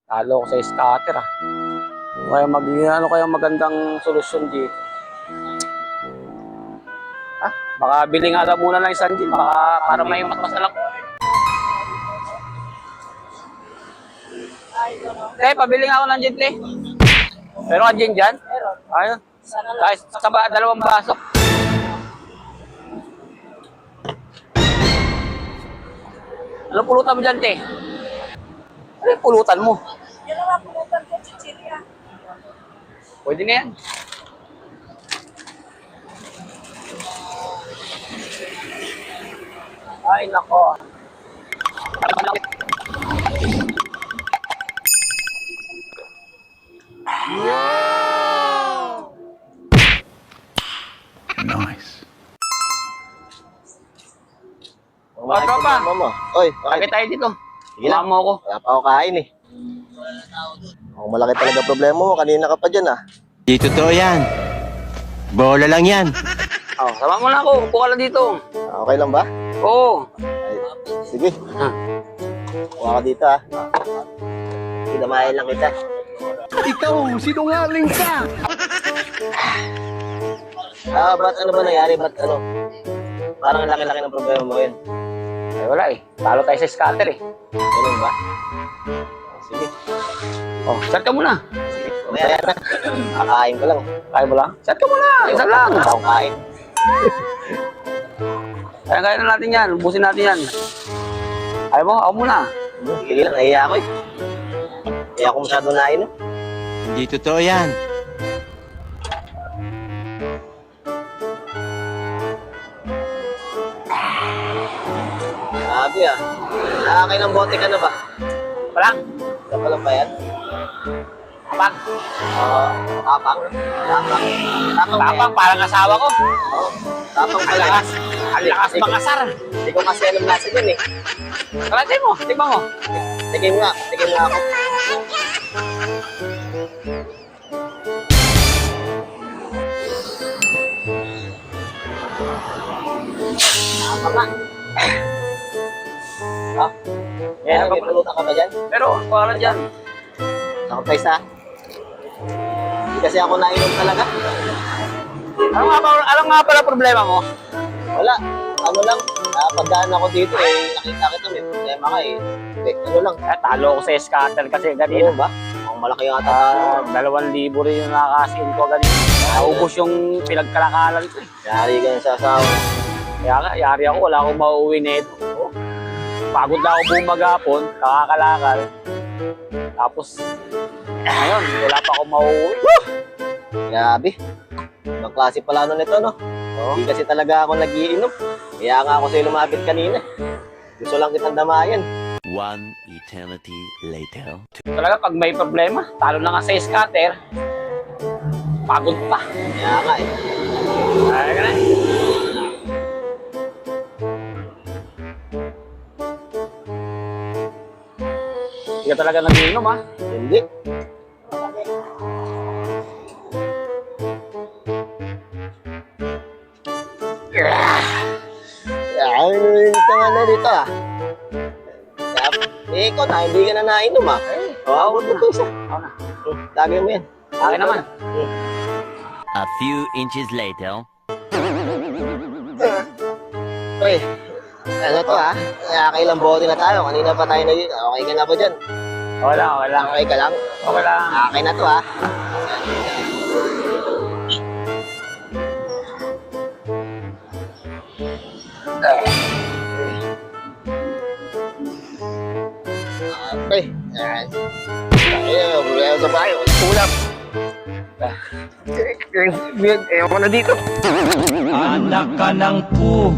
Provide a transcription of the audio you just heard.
Talo ko sa scatter ah. Ano kaya magandang solusyon dito? Ah, baka bili nga lang muna ng isang gin, baka para may matmasalang. Te, pabili nga ako ng gin, te. Meron ka gin dyan? Meron. Ayun. Kahit dalawang baso. Ano pulutan mo dyan, te? Ano yung pulutan mo? Yan ang pulutan ko, chichirya. Pwede na yan. Ay, nako. Nice. O, tropa. Mama. Oy, Bakit tayo dito? Sige lang. Wala mo ako. Wala pa ako kain eh. Oh, malaki talaga problema mo. Kanina ka pa dyan ah. Di totoo yan. Bola lang yan. Oh, sama mo na ako. Upo ka lang dito. Okay lang ba? Oo. Ay, sige. Ha. Kuha ka dito ah. Kinamayan lang kita. Ikaw, sinungaling ka. Ba't ano ba nangyari? Ba't ano? Parang ang laki-laki ng problema mo yun. Ay, wala eh. Talo tayo sa scatter eh. Ganun ba? Sige. Oh, start ka muna. Mamaya na. Kakain ko lang. Kaya mo lang? Start ka muna. Isa lang. Wala akong kain. Kaya na natin yan. Ubusin natin yan. Ayaw mo? Ako muna. Sige lang, nahiya ako eh. Kaya ako masyado nainom. Di totoo yan. Sabi ah. Nakakain ng bote ka na ba? Wala. Wala pa yan? Tapang. Tapang. Tapang. Tapang. Tapang. Parang asawa ko. Tapang Ang pala. lakas. Ang lakas makasar. Hindi ko kasi alam nasa dyan eh. Kalatay mo. Tignan mo. Tigim nga. Tigim nga ako. Tapang nga. Ah? Yan, may pulutan ka ba dyan? Pero, parang dyan. Ako pa isa. Hindi kasi ako nainom talaga. Ano nga pala problema mo? Wala. Ano lang. Pagdaan ako dito eh. Nakita kita may problema ka eh. Hindi, ano lang. Talo ko sa scatter kasi Ano ganito. ba? Ang malaki yata. 2,000 rin yung nakakasin ko ganito. Naubos yung pinagkalakalan ko eh. Yari ka na sa asawa. Kaya nga, yari ako. Wala akong mauuwi nito. Pagod na ako bumagapon, kakakalakal. Tapos, ngayon, wala pa akong mauuwi. Grabe. Ibang klase pala ano nito, no? Hindi kasi talaga ako nag-iinom. Kaya nga ako sa'yo lumapit kanina. Gusto lang kitang damayan. One eternity later. Talaga, pag may problema, talo na nga sa scatter, pagod pa. Kaya nga eh. Ay, ganun. Hindi ka talaga nag-iinom, ha? Hindi. Ay, ito nga na dito ah. Eh, ikaw na, hindi ka na nainom ah. Oo, ako ito isa. Ako na. Lagay mo yan. Akin naman. A few inches later. Uy, ano to ah? Kailang bote na tayo. Kanina pa tayo nag- Okay ka na ba dyan? Wala, wala. Okay ka lang? Wala. Okay na to ah. Okay. Ayun, problema sa bayo. Ulap. Ewan ko na dito. Anak ka ng pu.